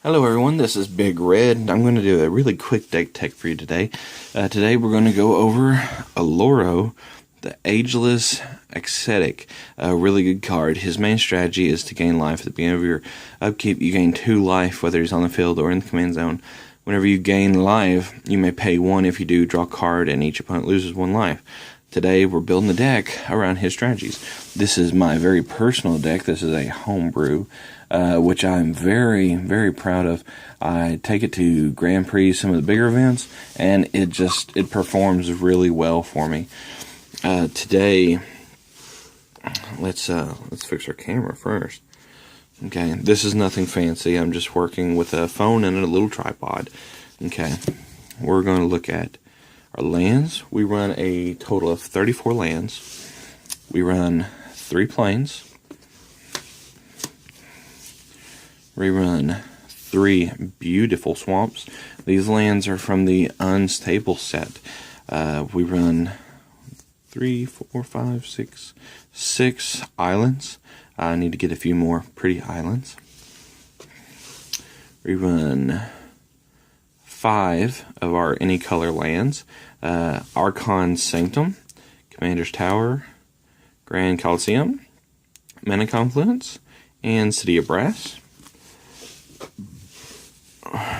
Hello everyone, this is Big Red. I'm going to do a really quick deck tech for you today. Today we're going to go over Oloro, the Ageless Ascetic. A really good card. His main strategy is to gain life at the beginning of your upkeep. You gain 2 life, whether he's on the field or in the command zone. Whenever you gain life, you may pay 1 if you do, draw a card, and each opponent loses 1 life. Today we're building the deck around his strategies. This is my very personal deck. This is a homebrew, which I'm very, very proud of. I take it to Grand Prix, some of the bigger events, and it performs really well for me. Today, let's fix our camera first. Okay, this is nothing fancy. I'm just working with a phone and a little tripod. Okay, we're going to look at our lands. We run a total of 34 lands. We run 3 plains. We run 3 beautiful swamps. These lands are from the Unstable set. We run 6 islands. I need to get a few more pretty islands. We run 5 of our any color lands. Archon Sanctum, Commander's Tower, Grand Coliseum, Mana Confluence, and City of Brass.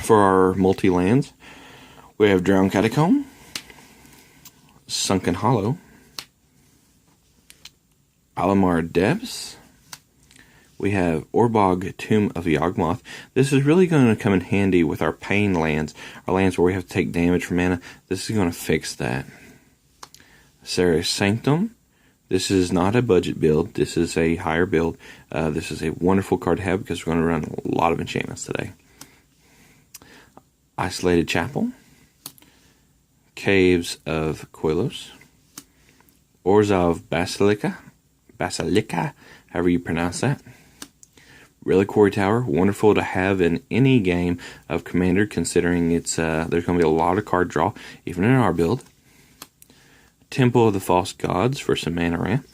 For our multi-lands, we have Drowned Catacomb, Sunken Hollow, Alamar Depths. We have Orbog, Tomb of Yawgmoth. This is really going to come in handy with our pain lands, our lands where we have to take damage from mana. This is going to fix that. Serra's Sanctum. This is not a budget build. This is a higher build. This is a wonderful card to have because we're going to run a lot of enchantments today. Isolated Chapel. Caves of Koilos. Orzhov Basilica, however you pronounce that. Reliquary Tower, wonderful to have in any game of Commander, considering it's there's going to be a lot of card draw, even in our build. Temple of the False Gods for some mana ramp.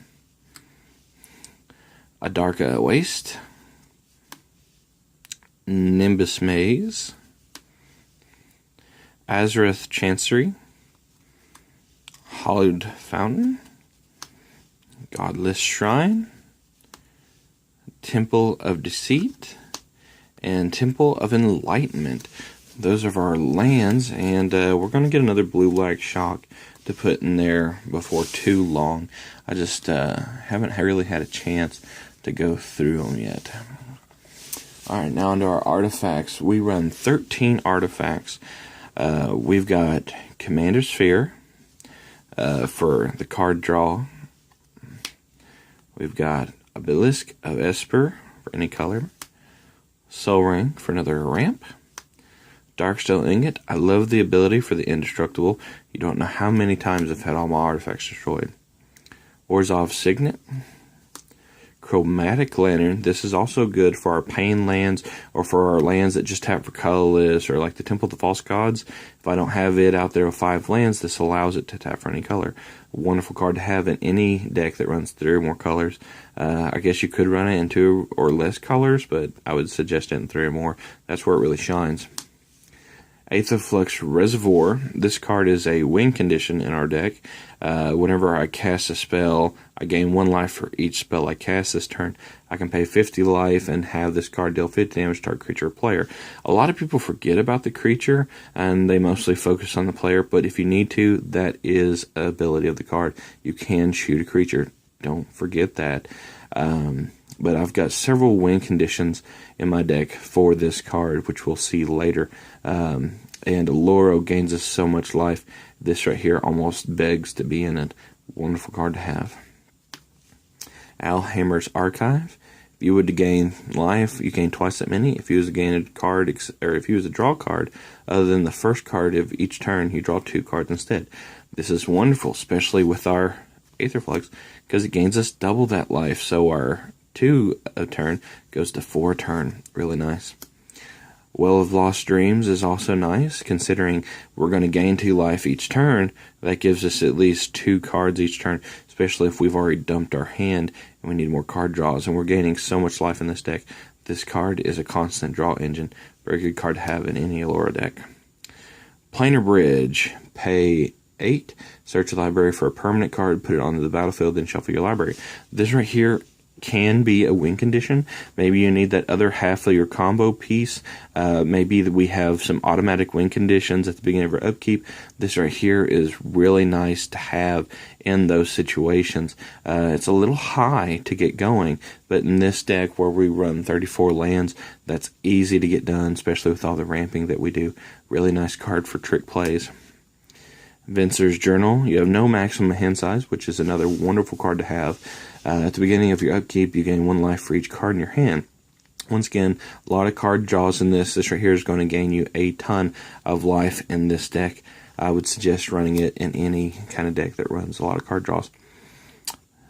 Adarka Waste. Nimbus Maze. Azareth Chancery. Hollowed Fountain. Godless Shrine. Temple of Deceit, and Temple of Enlightenment. Those are our lands, and we're going to get another blue-black shock to put in there before too long. I just haven't really had a chance to go through them yet. Alright, now onto our artifacts. We run 13 artifacts. We've got Commander's Sphere for the card draw. We've got Obelisk of Esper for any color. Soul Ring for another ramp. Darkstone Ingot. I love the ability for the indestructible. You don't know how many times I've had all my artifacts destroyed. Orzhov Signet. Chromatic Lantern. This is also good for our pain lands or for our lands that just tap for colorless, or like the Temple of the False Gods. If I don't have it out there with 5 lands, this allows it to tap for any color. A wonderful card to have in any deck that runs 3 or more colors. I guess you could run it in 2 or less colors, but I would suggest it in 3 or more. That's where it really shines. Aetherflux Reservoir. This card is a win condition in our deck. Whenever I cast a spell, I gain 1 life for each spell I cast this turn. I can pay 50 life and have this card deal 50 damage to our creature or player. A lot of people forget about the creature, and they mostly focus on the player, but if you need to, that is an ability of the card. You can shoot a creature. Don't forget that. But I've got several win conditions in my deck for this card, which we'll see later. And Oloro gains us so much life. This right here almost begs to be in it. Wonderful card to have. Alhammer's Archive. If you were to gain life, you gain twice that many. If you was to gain a card, or if you was to draw a card, other than the first card of each turn, you draw 2 cards instead. This is wonderful, especially with our Aetherflux, because it gains us double that life. So our 2 a turn goes to 4 a turn. Really nice. Well of Lost Dreams is also nice, considering we're going to gain 2 life each turn. That gives us at least 2 cards each turn, especially if we've already dumped our hand and we need more card draws, and we're gaining so much life in this deck. This card is a constant draw engine. Very good card to have in any Oloro deck. Planar Bridge. Pay 8. Search your library for a permanent card, put it onto the battlefield, then shuffle your library. This right here can be a win condition. Maybe you need that other half of your combo piece. Maybe that we have some automatic win conditions at the beginning of our upkeep. This right here is really nice to have in those situations. It's a little high to get going, but in this deck where we run 34 lands, that's easy to get done, especially with all the ramping that we do. Really nice card for trick plays. Venser's Journal. You have no maximum hand size, which is another wonderful card to have. At the beginning of your upkeep, you gain 1 life for each card in your hand. Once again, a lot of card draws in this. This right here is going to gain you a ton of life in this deck. I would suggest running it in any kind of deck that runs a lot of card draws.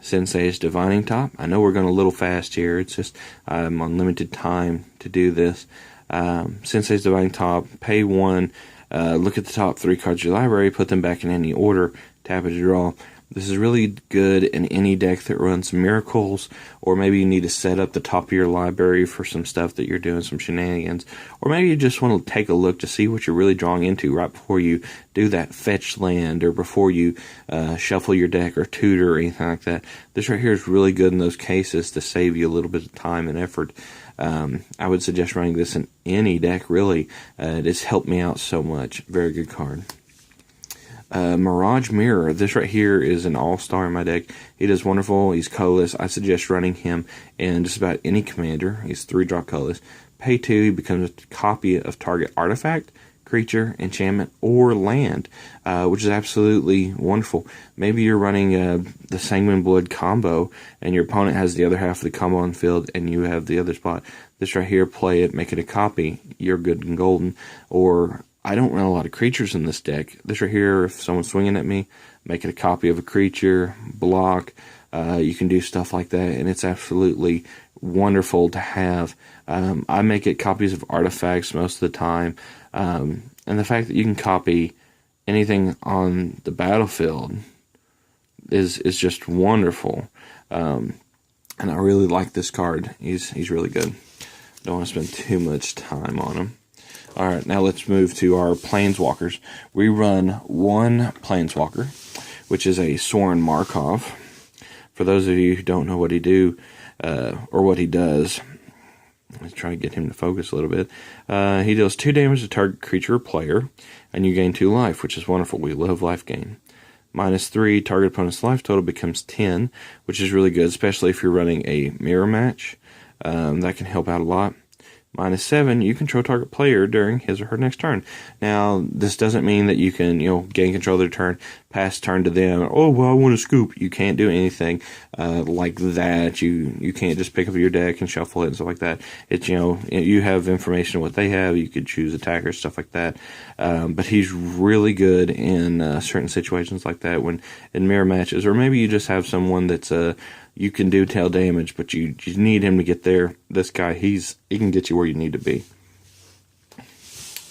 Sensei's Divining Top. I know we're going a little fast here. It's just I'm on limited time to do this. Sensei's Divining Top. Pay 1. Look at the top 3 cards of your library. Put them back in any order. Tap it to draw. This is really good in any deck that runs miracles, or maybe you need to set up the top of your library for some stuff that you're doing, some shenanigans, or maybe you just want to take a look to see what you're really drawing into right before you do that fetch land, or before you shuffle your deck or tutor or anything like that. This right here is really good in those cases to save you a little bit of time and effort. I would suggest running this in any deck, really. It has helped me out so much. Very good card. Mirage Mirror. This right here is an all-star in my deck. He does wonderful. He's colorless. I suggest running him in just about any commander. He's 3-drop colorless. Pay 2. He becomes a copy of target artifact, creature, enchantment, or land, which is absolutely wonderful. Maybe you're running the Sanguine Blood combo, and your opponent has the other half of the combo on the field, and you have the other spot. This right here, play it, make it a copy. You're good and golden. Or I don't run a lot of creatures in this deck. This right here, if someone's swinging at me, make it a copy of a creature, block. You can do stuff like that, and it's absolutely wonderful to have. I make it copies of artifacts most of the time, and the fact that you can copy anything on the battlefield is just wonderful. And I really like this card. He's really good. Don't want to spend too much time on him. Alright, now let's move to our Planeswalkers. We run 1 Planeswalker, which is a Sorin Markov. For those of you who don't know what he or what he does, let's try to get him to focus a little bit. He deals 2 damage to target creature or player, and you gain 2 life, which is wonderful. We love life gain. -3, target opponent's life total becomes 10, which is really good, especially if you're running a mirror match. That can help out a lot. -7, you control target player during his or her next turn. Now, this doesn't mean that you can, gain control of their turn, pass turn to them. Oh, well, I want to scoop. You can't do anything like that. You can't just pick up your deck and shuffle it and stuff like that. It's, you have information on what they have. You could choose attackers, stuff like that. But he's really good in certain situations like that, when in mirror matches, or maybe you just have someone that's you can do tail damage, but you need him to get there. This guy, he can get you where you need to be.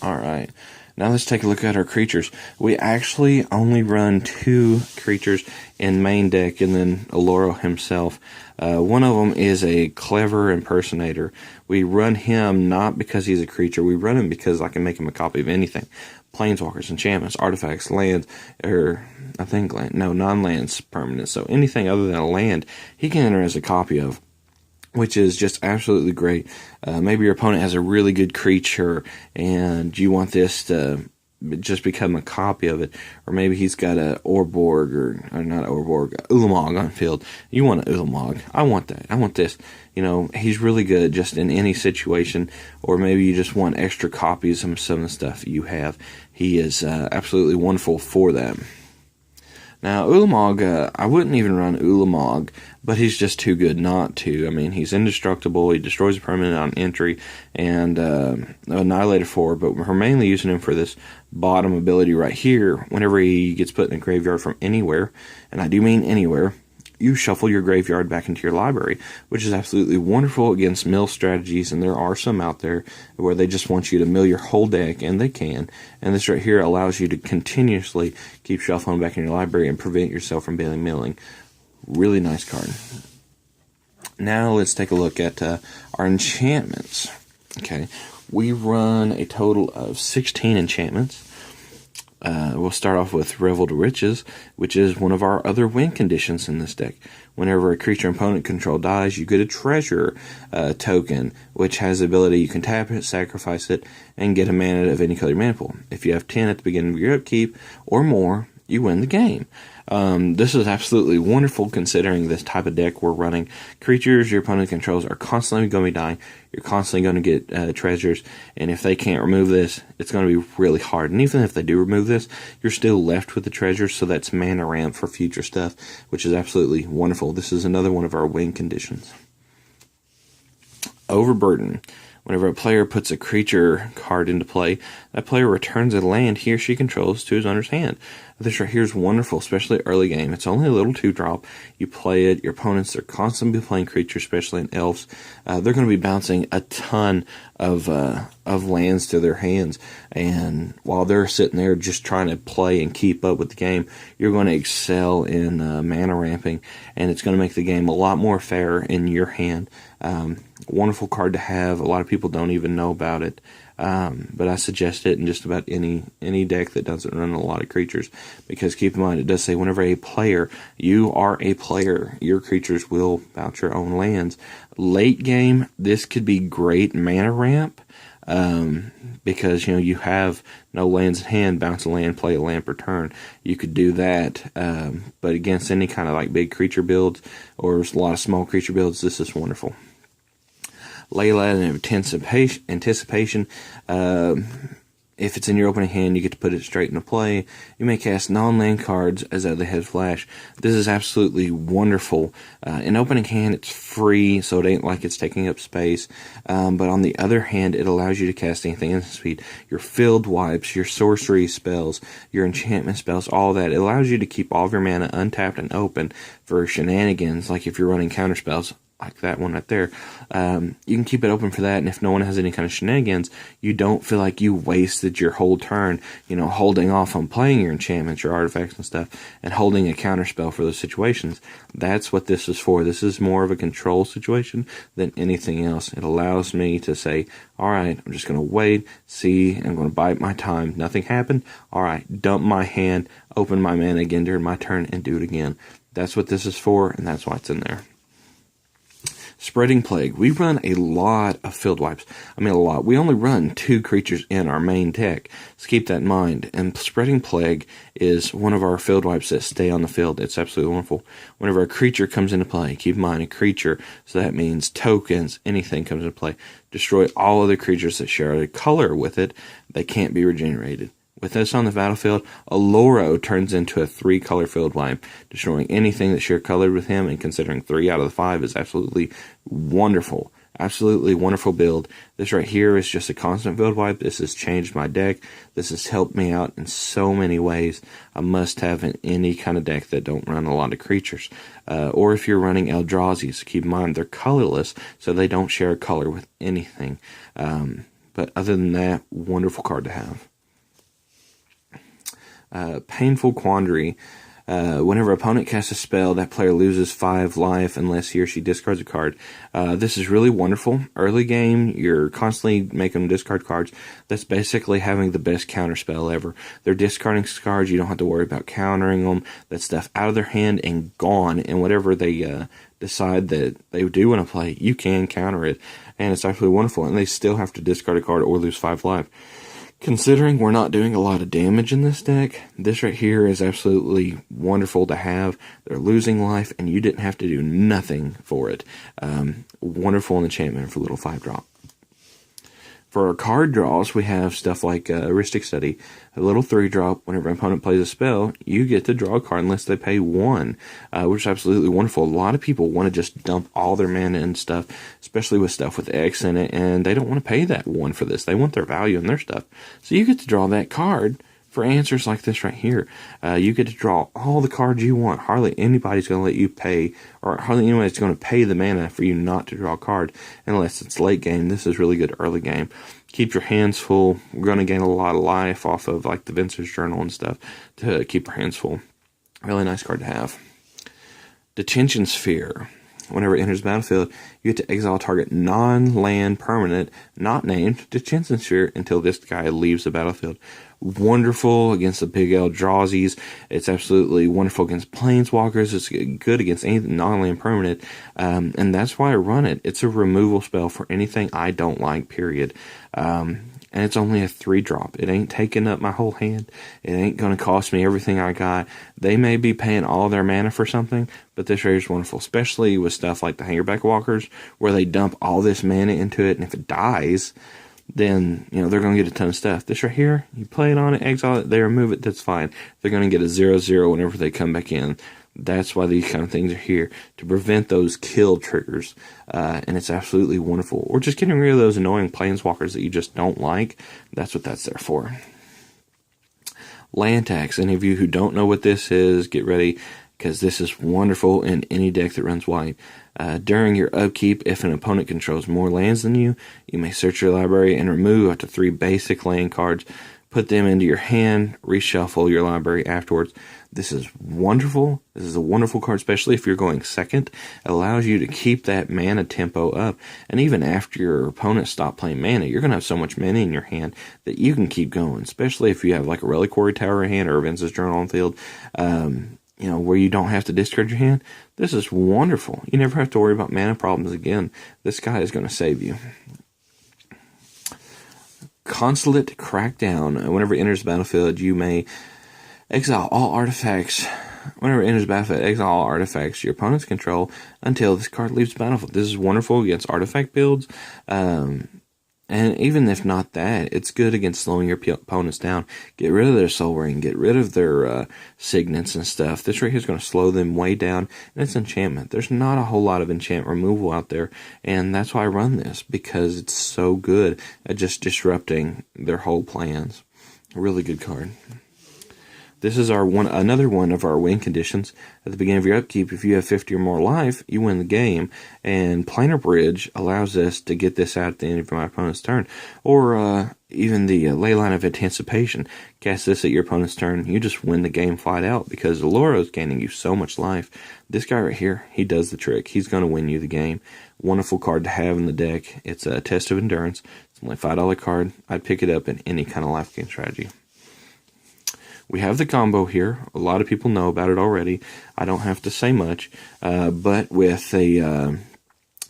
Alright, now let's take a look at our creatures. We actually only run 2 creatures in main deck, and then Oloro himself. One of them is a Clever Impersonator. We run him not because he's a creature. We run him because I can make him a copy of anything. Planeswalkers, enchantments, artifacts, lands, or I think non-lands permanents. So anything other than a land, he can enter as a copy of, which is just absolutely great. Maybe your opponent has a really good creature, and you want this to just become a copy of it, or maybe he's got a Orborg, or not Orborg, Ulamog on field. You want an Ulamog. I want that. I want this. He's really good just in any situation, or maybe you just want extra copies of some of the stuff you have. He is absolutely wonderful for that. Now, Ulamog, I wouldn't even run Ulamog, but he's just too good not to. I mean, he's indestructible, he destroys a permanent on entry, and Annihilator 4, but we're mainly using him for this bottom ability right here. Whenever he gets put in a graveyard from anywhere, and I do mean anywhere, you shuffle your graveyard back into your library, which is absolutely wonderful against mill strategies, and there are some out there where they just want you to mill your whole deck, and they can. And this right here allows you to continuously keep shuffling back in your library and prevent yourself from milling. Really nice card. Now let's take a look at our enchantments. Okay, we run a total of 16 enchantments. We'll start off with Revel to Riches, which is one of our other win conditions in this deck. Whenever a creature opponent control dies, you get a treasure token, which has the ability you can tap it, sacrifice it, and get a mana of any color mana pool. If you have 10 at the beginning of your upkeep or more, you win the game. This is absolutely wonderful considering this type of deck we're running. Creatures your opponent controls are constantly going to be dying. You're constantly going to get treasures, and if they can't remove this, it's going to be really hard. And even if they do remove this, you're still left with the treasures, so that's mana ramp for future stuff, which is absolutely wonderful. This is another one of our win conditions. Overburden. Whenever a player puts a creature card into play, that player returns a land he or she controls to his owner's hand. This right here is wonderful, especially early game. It's only a little 2-drop. You play it, your opponents are constantly playing creatures, especially in elves. They're going to be bouncing a ton of lands to their hands, and while they're sitting there just trying to play and keep up with the game, you're going to excel in mana ramping, and it's going to make the game a lot more fair in your hand. Wonderful card to have. A lot of people don't even know about it, but I suggest it in just about any deck that doesn't run a lot of creatures, because keep in mind, it does say whenever a player, you are a player, your creatures will bounce your own lands. Late game, this could be great mana ramp, because you have no lands in hand, bounce a land, play a land per turn. You could do that, but against any kind of like big creature builds or a lot of small creature builds, this is wonderful. Layla and Anticipation. If it's in your opening hand, you get to put it straight into play. You may cast non-land cards as though they had flash. This is absolutely wonderful. In opening hand, it's free, so it ain't like it's taking up space. But on the other hand, it allows you to cast anything instant speed. Your field wipes, your sorcery spells, your enchantment spells, all that. It allows you to keep all of your mana untapped and open for shenanigans, like if you're running counter spells. Like that one right there, you can keep it open for that, and if no one has any kind of shenanigans, you don't feel like you wasted your whole turn, holding off on playing your enchantments, your artifacts and stuff, and holding a counter spell for those situations. That's what this is for. This is more of a control situation than anything else. It allows me to say, alright, I'm just going to wait, see, I'm going to bide my time. Nothing happened? Alright, dump my hand, open my mana again during my turn, and do it again. That's what this is for, and that's why it's in there. Spreading Plague. We run a lot of field wipes. I mean, a lot. We only run 2 creatures in our main deck, so keep that in mind. And Spreading Plague is one of our field wipes that stay on the field. It's absolutely wonderful. Whenever a creature comes into play, keep in mind a creature, so that means tokens, anything comes into play. Destroy all other creatures that share a color with it. They can't be regenerated. With this on the battlefield, Oloro turns into a 3-color field wipe, destroying anything that share color with him, and considering 3 out of the 5 is absolutely wonderful. Absolutely wonderful build. This right here is just a constant field wipe. This has changed my deck. This has helped me out in so many ways. A must-have in any kind of deck that don't run a lot of creatures. Or if you're running Eldrazi's, keep in mind they're colorless, so they don't share a color with anything. But other than that, wonderful card to have. Painful Quandary. Whenever opponent casts a spell, that player loses 5 life unless he or she discards a card. This is really wonderful. Early game, you're constantly making them discard cards. That's basically having the best counter spell ever. They're discarding cards, you don't have to worry about countering them. That stuff out of their hand and gone, and whatever they decide that they do want to play, you can counter it. And it's absolutely wonderful, and they still have to discard a card or lose 5 life. Considering we're not doing a lot of damage in this deck, this right here is absolutely wonderful to have. They're losing life, and you didn't have to do nothing for it. Wonderful enchantment for a little 5-drop. For our card draws, we have stuff like Heuristic Study. A little 3-drop, whenever an opponent plays a spell, you get to draw a card unless they pay 1, which is absolutely wonderful. A lot of people want to just dump all their mana and stuff, especially with stuff with X in it, and they don't want to pay that 1 for this. They want their value in their stuff. So you get to draw that card for answers like this right here. You get to draw all the cards you want. Hardly anybody's going to let you pay, or hardly anybody's going to pay the mana for you not to draw a card unless it's late game. This is really good early game. Keep your hands full. We're going to gain a lot of life off of like the Vince's Journal and stuff to keep our hands full. Really nice card to have. Detention Sphere. Whenever it enters the battlefield, you get to exile a target non-land permanent, not named, to Jensen Sphere until this guy leaves the battlefield. Wonderful against the big Eldrazi's. It's absolutely wonderful against Planeswalkers. It's good against any non-land permanent, and that's why I run it. It's a removal spell for anything I don't like, period. And it's only a 3-drop. It ain't taking up my whole hand. It ain't going to cost me everything I got. They may be paying all their mana for something, but this rare is wonderful, especially with stuff like the Hangerback Walkers, where they dump all this mana into it, and if it dies, then, you know, they're going to get a ton of stuff. This right here, you play it on it, exile it, they remove it, that's fine. They're going to get a 0/0 whenever they come back in. That's why these kind of things are here, to prevent those kill triggers, and it's absolutely wonderful. Or just getting rid of those annoying planeswalkers that you just don't like. That's what that's there for. Land tax. Any of you who don't know what this is, get ready, because this is wonderful in any deck that runs white. During your upkeep, if an opponent controls more lands than you, you may search your library and remove up to 3 basic land cards, put them into your hand, reshuffle your library afterwards. This is wonderful. This is a wonderful card, especially if you're going second. It allows you to keep that mana tempo up. And even after your opponent stops playing mana, you're going to have so much mana in your hand that you can keep going, especially if you have like a Reliquary Tower in hand or a Vince's Journal on field, you know, where you don't have to discard your hand. This is wonderful. You never have to worry about mana problems again. This guy is going to save you. Consulate Crackdown. Whenever it enters the battlefield, you may exile all artifacts. Whenever it enters the battlefield, exile all artifacts your opponents control until this card leaves the battlefield. This is wonderful against artifact builds. And even if not that, it's good against slowing your opponents down. Get rid of their Soul Ring. Get rid of their signets and stuff. This right here is going to slow them way down. And it's enchantment. There's not a whole lot of enchant removal out there. And that's why I run this, because it's so good at just disrupting their whole plans. A really good card. This is another one of our win conditions. At the beginning of your upkeep, if you have 50 or more life, you win the game. And Planar Bridge allows us to get this out at the end of my opponent's turn. Or even the Ley Line of Anticipation. Cast this at your opponent's turn. You just win the game flat out because Oloro is gaining you so much life. This guy right here, he does the trick. He's going to win you the game. Wonderful card to have in the deck. It's a Test of Endurance. It's only a $5 card. I'd pick it up in any kind of life game strategy. We have the combo here. A lot of people know about it already. I don't have to say much. But with a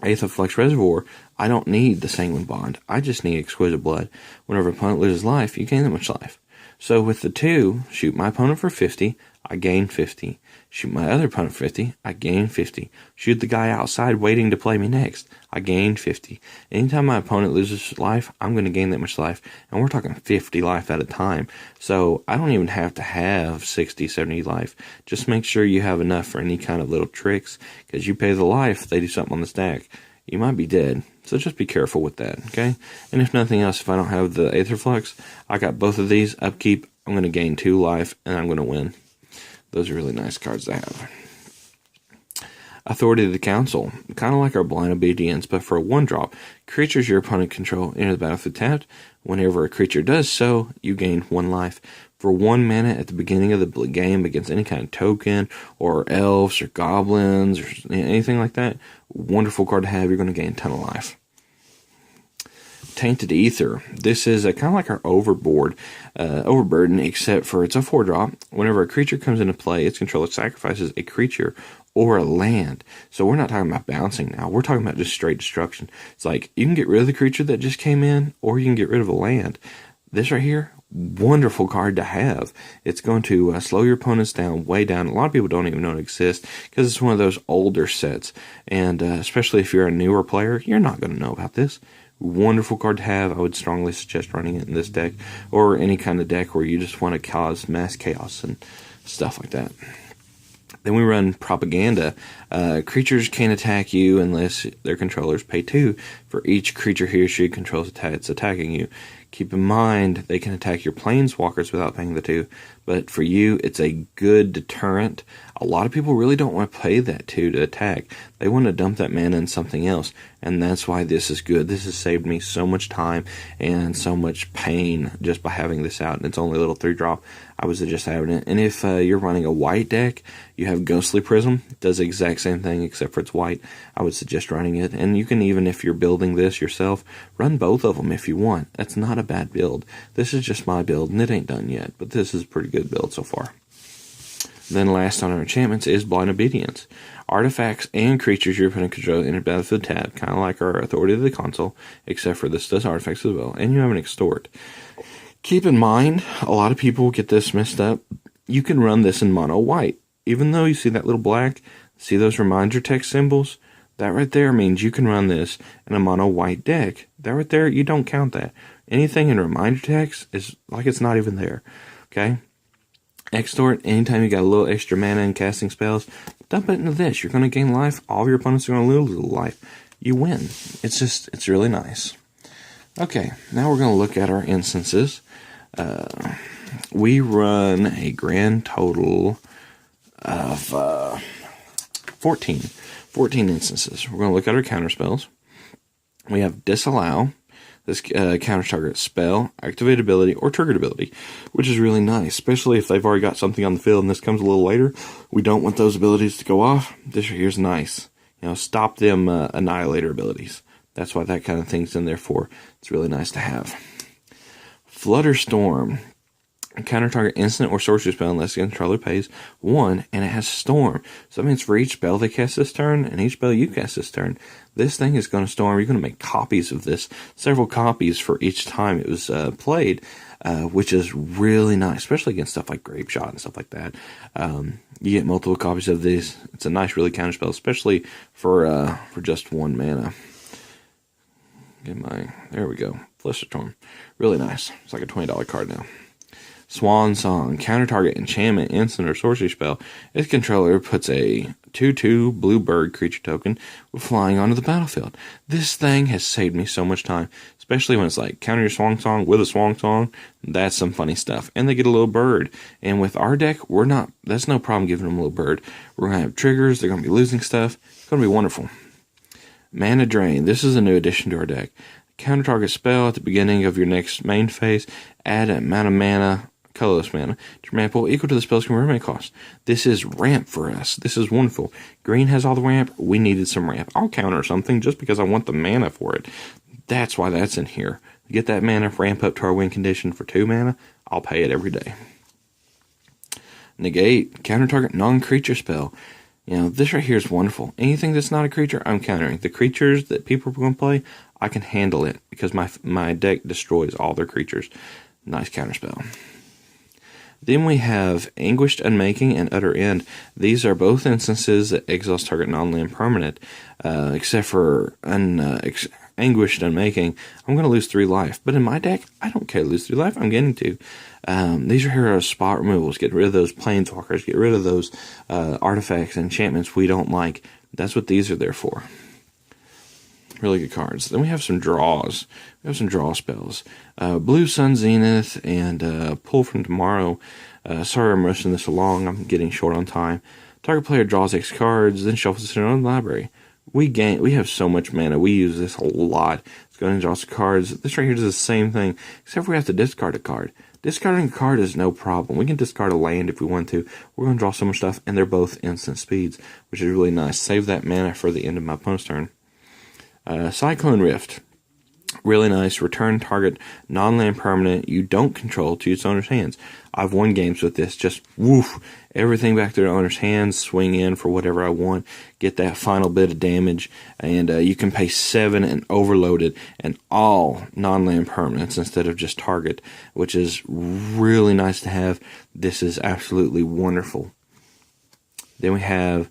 Aether Flux Reservoir, I don't need the Sanguine Bond. I just need Exquisite Blood. Whenever an opponent loses life, you gain that much life. So with the 2, shoot my opponent for 50, I gain 50. Shoot my other opponent for 50, I gain 50. Shoot the guy outside waiting to play me next, I gain 50. Anytime my opponent loses life, I'm going to gain that much life. And we're talking 50 life at a time. So I don't even have to have 60, 70 life. Just make sure you have enough for any kind of little tricks. Because you pay the life, they do something on the stack. You might be dead. So just be careful with that, okay? And if nothing else, if I don't have the Aether Flux, I got both of these. Upkeep, I'm going to gain 2 life, and I'm going to win. Those are really nice cards to have. Authority of the Council. Kind of like our Blind Obedience, but for a 1-drop. Creatures your opponent control enter the battlefield tapped. Whenever a creature does so, you gain 1 life. For 1 mana at the beginning of the game against any kind of token, or elves, or goblins, or anything like that, wonderful card to have. You're going to gain a ton of life. Tainted Ether. This is kind of like our Overburden, except for it's a 4-drop. Whenever a creature comes into play, its controller sacrifices a creature or a land. So we're not talking about bouncing now. We're talking about just straight destruction. It's like you can get rid of the creature that just came in, or you can get rid of a land. This right here, wonderful card to have. It's going to slow your opponents down, way down. A lot of people don't even know it exists because it's one of those older sets. And especially if you're a newer player, you're not going to know about this. Wonderful card to have. I would strongly suggest running it in this deck or any kind of deck where you just want to cause mass chaos and stuff like that. Then we run Propaganda. Creatures can't attack you unless their controllers pay 2 for each creature he or she controls that's attacking you. Keep in mind, they can attack your planeswalkers without paying the 2, but for you, it's a good deterrent. A lot of people really don't want to pay that 2 to attack. They want to dump that mana in something else, and that's why this is good. This has saved me so much time and so much pain just by having this out, and it's only a little 3-drop. I was just having it. And if you're running a white deck, you have Ghostly Prism. It does the exact exact same thing except for it's white. I would suggest running it. And you can even, if you're building this yourself, run both of them if you want. That's not a bad build. This is just my build, and it ain't done yet, but this is a pretty good build so far. Then last on our enchantments is Blind Obedience. Artifacts and creatures your opponent controls enter battlefield tab, kind of like our Authority of the Console, except for this does artifacts as well, and you have an Extort. Keep in mind, a lot of people get this messed up. You can run this in mono white. Even though you see that little black, see those reminder text symbols? That right there means you can run this in a mono white deck. That right there, you don't count that. Anything in reminder text is like it's not even there. Okay? Extort, anytime you got a little extra mana and casting spells, dump it into this. You're going to gain life. All of your opponents are going to lose a little life. You win. It's really nice. Okay, now we're going to look at our instances. We run a grand total of 14 instances. We're going to look at our counter spells. We have Disallow. This counters target spell, activate ability, or triggered ability, which is really nice, especially if they've already got something on the field and this comes a little later. We don't want those abilities to go off. This right here is nice. Stop them annihilator abilities. That's why that kind of thing's in there for. It's really nice to have. Flutterstorm. Counter target instant or sorcery spell unless the controller pays 1, and it has Storm. So that means for each spell they cast this turn, and each spell you cast this turn, this thing is going to storm. You're going to make copies of this, several copies for each time it was played, which is really nice, especially against stuff like Grape Shot and stuff like that. You get multiple copies of these. It's a nice, really counter spell, especially for just 1 mana. There we go. Flutterstorm. Really nice. It's like a $20 card now. Swan Song. Counter target enchantment, instant, or sorcery spell. Its controller puts a 2/2 blue bird creature token with flying onto the battlefield. This thing has saved me so much time, especially when it's like counter your Swan Song with a Swan Song. That's some funny stuff. And they get a little bird. And with our deck, that's no problem giving them a little bird. We're going to have triggers. They're going to be losing stuff. It's going to be wonderful. Mana Drain. This is a new addition to our deck. Counter target spell at the beginning of your next main phase. Add an amount of mana, colorless mana, to your mana pool equal to the spell's conversion cost. This is ramp for us. This is wonderful. Green has all the ramp. We needed some ramp. I'll counter something just because I want the mana for it. That's why that's in here. Get that mana, ramp up to our win condition for 2 mana. I'll pay it every day. Negate. Counter target non-creature spell. This right here is wonderful. Anything that's not a creature, I'm countering. The creatures that people are going to play, I can handle it because my deck destroys all their creatures. Nice counterspell. Then we have Anguished Unmaking and Utter End. These are both instances that exhaust target non-land permanent, except for Anguished Unmaking. I'm going to lose 3 life, but in my deck, I don't care to lose 3 life. I'm getting to. These are here spot removals. Get rid of those planeswalkers. Get rid of those artifacts and enchantments we don't like. That's what these are there for. Really good cards. Then we have some draws. We have some draw spells. Blue Sun Zenith and Pull from Tomorrow. Sorry I'm rushing this along. I'm getting short on time. Target player draws X cards, then shuffles it in the library. We have so much mana. We use this a lot. It's going to draw some cards. This right here does the same thing, except we have to discard a card. Discarding a card is no problem. We can discard a land if we want to. We're going to draw so much stuff, and they're both instant speeds, which is really nice. Save that mana for the end of my opponent's turn. Cyclone Rift. Really nice. Return target non-land permanent you don't control to its owner's hands. I've won games with this. Just woof. Everything back to the owner's hands. Swing in for whatever I want. Get that final bit of damage. And you can pay 7 and overload it. And all non-land permanents instead of just target. Which is really nice to have. This is absolutely wonderful. Then we have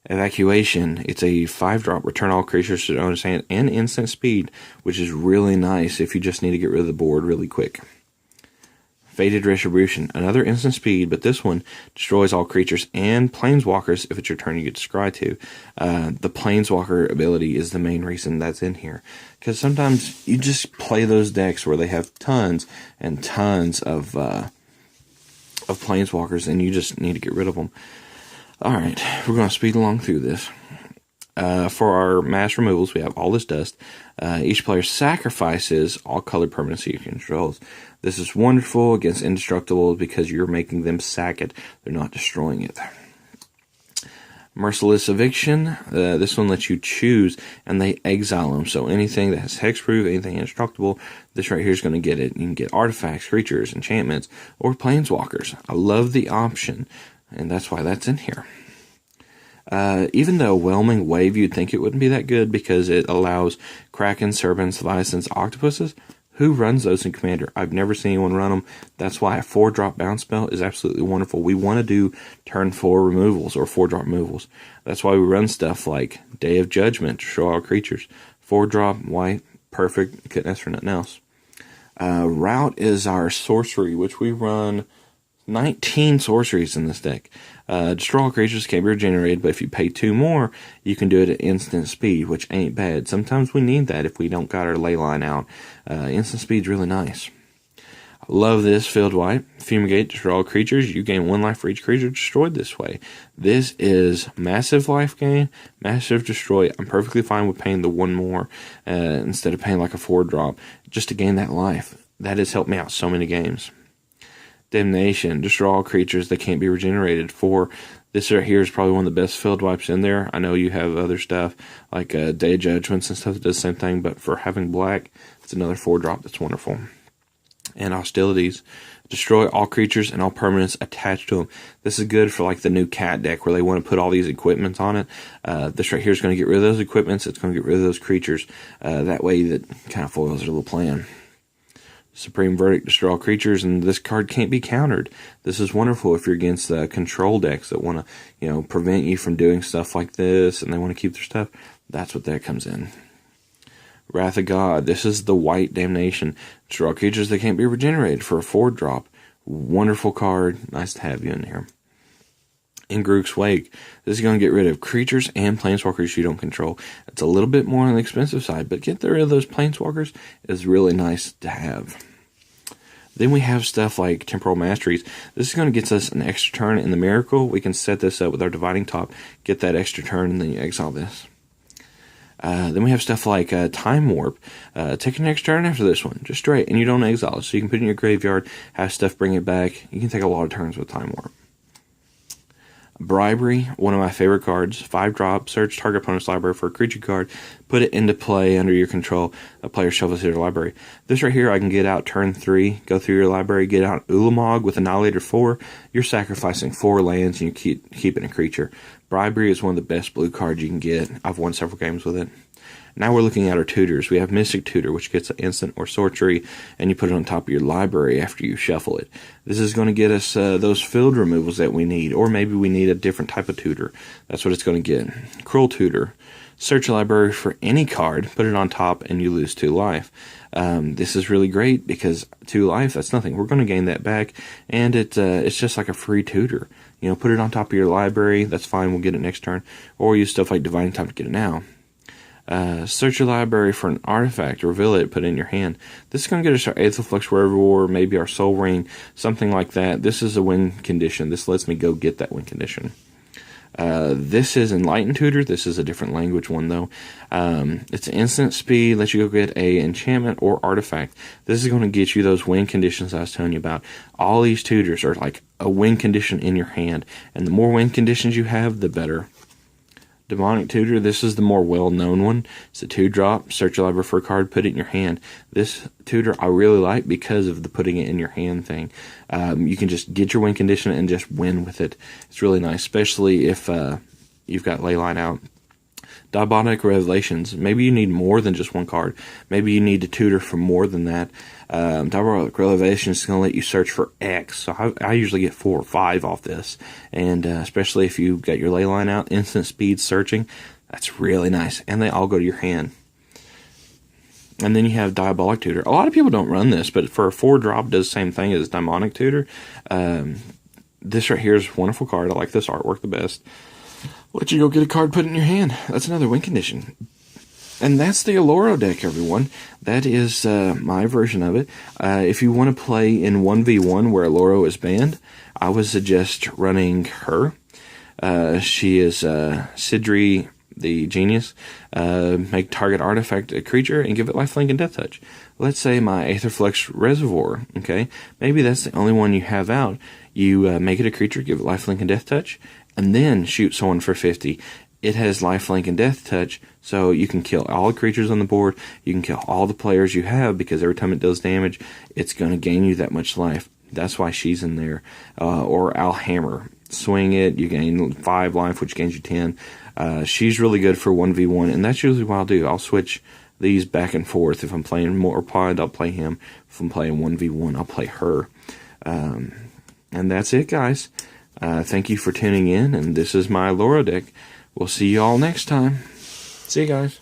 Evacuation. It's a 5-drop. Return all creatures to their owner's hand and instant speed, which is really nice if you just need to get rid of the board really quick. Fated Retribution. Another instant speed, but this one destroys all creatures and planeswalkers if it's your turn you get to scry to. The planeswalker ability is the main reason that's in here. Because sometimes you just play those decks where they have tons and tons of planeswalkers and you just need to get rid of them. Alright, we're going to speed along through this. For our mass removals, we have All This Dust. Each player sacrifices all colored permanents he controls. This is wonderful against Indestructible because you're making them sack it. They're not destroying it. Merciless Eviction, this one lets you choose, and they exile them. So anything that has hexproof, anything indestructible, this right here is going to get it. You can get artifacts, creatures, enchantments, or planeswalkers. I love the option, and that's why that's in here. Even though Whelming Wave, you'd think it wouldn't be that good because it allows Kraken, Serpents, Leviathans, Octopuses. Who runs those in Commander? I've never seen anyone run them. That's why a 4-drop bounce spell is absolutely wonderful. We want to do turn 4 removals or 4-drop removals. That's why we run stuff like Day of Judgment, destroy all creatures. 4-drop, white, perfect, couldn't ask for nothing else. Rout is our sorcery, which we run 19 sorceries in this deck. Destroy all creatures can be regenerated, but if you pay 2 more, you can do it at instant speed, which ain't bad. Sometimes we need that if we don't got our ley line out. Instant speed's really nice. I love this field wipe. Fumigate, destroy all creatures. You gain 1 life for each creature destroyed this way. This is massive life gain, massive destroy. I'm perfectly fine with paying the 1 more instead of paying like a 4-drop just to gain that life. That has helped me out so many games. Damnation, destroy all creatures that can't be regenerated. For this right here is probably one of the best field wipes in there. I know you have other stuff like Day of Judgments and stuff that does the same thing, but for having black, it's another 4-drop that's wonderful. And Hostilities, destroy all creatures and all permanents attached to them. This is good for like the new cat deck where they want to put all these equipments on it. This right here is going to get rid of those equipments. It's going to get rid of those creatures. That way that kind of foils their little plan. Supreme Verdict, destroy all creatures, and this card can't be countered. This is wonderful if you're against control decks that want to, prevent you from doing stuff like this, and they want to keep their stuff. That's what that comes in. Wrath of God, this is the white damnation. Destroy all creatures that can't be regenerated for a 4-drop. Wonderful card. Nice to have you in here. Ingruk's Wake. This is going to get rid of creatures and planeswalkers you don't control. It's a little bit more on the expensive side, but getting rid of those planeswalkers is really nice to have. Then we have stuff like Temporal Masteries. This is going to get us an extra turn in the Miracle. We can set this up with our Dividing Top, get that extra turn, and then you exile this. Then we have stuff like Time Warp. Take your next turn after this one, just straight, and you don't exile it. So you can put it in your graveyard, have stuff bring it back. You can take a lot of turns with Time Warp. Bribery, one of my favorite cards. 5-drop, search target opponent's library for a creature card, put it into play under your control. A player shovels it to their library. This right here, I can get out turn 3, go through your library, get out Ulamog with Annihilator 4. You're sacrificing 4 lands and you keep keeping a creature. Bribery is one of the best blue cards you can get. I've won several games with it. Now we're looking at our tutors. We have Mystic Tutor, which gets an instant or sorcery, and you put it on top of your library after you shuffle it. This is going to get us those field removals that we need, or maybe we need a different type of tutor. That's what it's going to get. Cruel Tutor. Search your library for any card, put it on top, and you lose 2 life. This is really great because 2 life, that's nothing. We're going to gain that back, and it's just like a free tutor. Put it on top of your library. That's fine. We'll get it next turn. Or use stuff like Dividing Top to get it now. Search your library for an artifact, reveal it, put it in your hand. This is going to get us our Aetherflux Reservoir, maybe our Soul Ring, something like that. This is a win condition. This lets me go get that win condition. This is Enlightened Tutor. This is a different language one, though. It's instant speed, lets you go get a enchantment or artifact. This is going to get you those win conditions I was telling you about. All these tutors are like a win condition in your hand, and the more win conditions you have, the better. Demonic Tutor, this is the more well-known one. It's a 2-drop, search your library for a card, put it in your hand. This tutor I really like because of the putting it in your hand thing. You can just get your win condition and just win with it. It's really nice, especially if you've got Leyline out. Diabolic Revelations. Maybe you need more than just 1 card. Maybe you need to tutor for more than that. Diabolic Revelations is going to let you search for X. So I usually get 4 or 5 off this. And especially if you got your Leyline out, instant speed searching, that's really nice. And they all go to your hand. And then you have Diabolic Tutor. A lot of people don't run this, but for a 4-drop, it does the same thing as Demonic Tutor. This right here is a wonderful card. I like this artwork the best. Let you go get a card, put it in your hand. That's another win condition. And that's the Oloro deck, everyone. That is my version of it. If you want to play in 1v1 where Oloro is banned, I would suggest running her. She is Sidri the Genius. Make target artifact a creature and give it lifelink and death touch. Let's say my Aetherflux Reservoir, okay? Maybe that's the only one you have out. You make it a creature, give it lifelink and death touch, and then shoot someone for 50. It has lifelink and death touch, so you can kill all the creatures on the board. You can kill all the players you have, because every time it does damage, it's going to gain you that much life. That's why she's in there. Or I'll hammer. Swing it, you gain 5 life, which gains you 10. She's really good for 1v1, and that's usually what I'll do. I'll switch these back and forth. If I'm playing more pod, I'll play him. If I'm playing 1v1, I'll play her. And that's it, guys. Thank you for tuning in, and this is my Oloro deck. We'll see you all next time. See you guys.